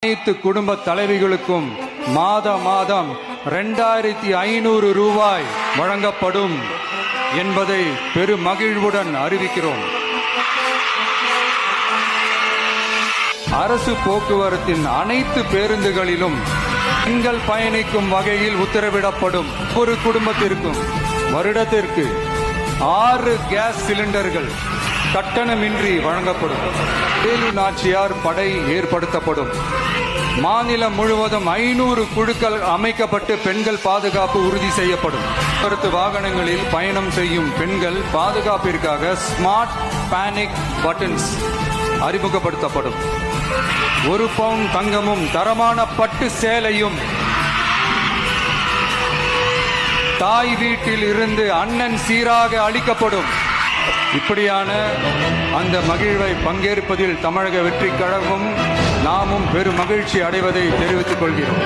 அனைத்து குடும்ப தலைவிகளுக்கும் மாதம் 2500 ரூபாய் வழங்கப்படும் என்பதை பெருமகிழ்வுடன் அறிவிக்கிறோம். அரசு போக்குவரத்தின் அனைத்து பேருந்துகளிலும் பெண்கள் பயணிக்கும் வகையில் உத்தரவிடப்படும். ஒரு குடும்பத்திற்கும் வருடத்திற்கு 6 கேஸ் சிலிண்டர்கள் கட்டணமின்றி வழங்கப்படும். வேலு நாச்சியார் படை ஏற்படுத்தப்படும். மாநிலம் முழுவதும் 500 குழுக்கள் அமைக்கப்பட்டு பெண்கள் பாதுகாப்பு உறுதி செய்யப்படும். போக்குவரத்து வாகனங்களில் பயணம் செய்யும் பெண்கள் பாதுகாப்பிற்காக ஸ்மார்ட் பேனிக் பட்டன்ஸ் அறிமுகப்படுத்தப்படும். 1 பவுன் தங்கமும் தரமான பட்டு சேலையும் தாய் வீட்டில் இருந்து அண்ணன் சீராக அளிக்கப்படும். இப்படியான அந்த மகிழ்வை பங்கேற்பதில் தமிழக வெற்றிக் கழகமும் நாமும் பெரும் மகிழ்ச்சி அடைவதை தெரிவித்துக் கொள்கிறோம்.